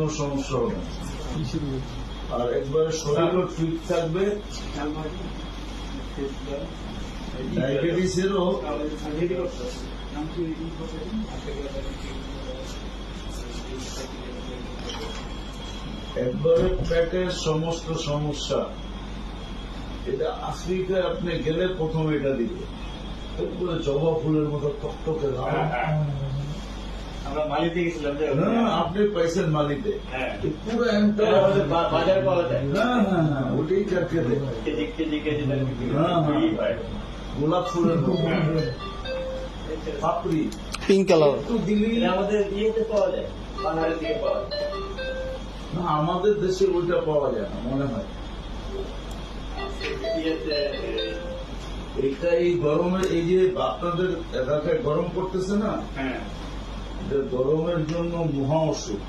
কোনো সমস্যা হবে না। আর একবারে শরীরও ফিট থাকবে। ডায়াবেটিসেরও একবারে পেটের সমস্ত সমস্যা, এটা আফ্রিকায় আপনি গেলে প্রথমে এটা দিবে, একবারে জবা ফুলের মতো টকটকে লাল। আমরা মালিতে গেছিলাম, আপনি পাইছেন মালিতে, হ্যাঁ পুরো বাজারে পাওয়া যায়, হ্যাঁ ওটাই কাটকে দেয়, কেজি গোলাপ ফুলের মতো পাপড়ি পিঙ্ক কালার। একটু দিলেই। আমাদের ইয়েতে পাওয়া যায়, বাংলাদেশ থেকে পাওয়া যায়। না, আমাদের দেশে ওইটা পাওয়া যায় না মনে হয়। ইয়েতে এটা এই গরমে, এই যে আপনাদের এলাকায় গরম পড়তেছে না, হ্যাঁ এটা গরমের জন্য মহা অসুখ।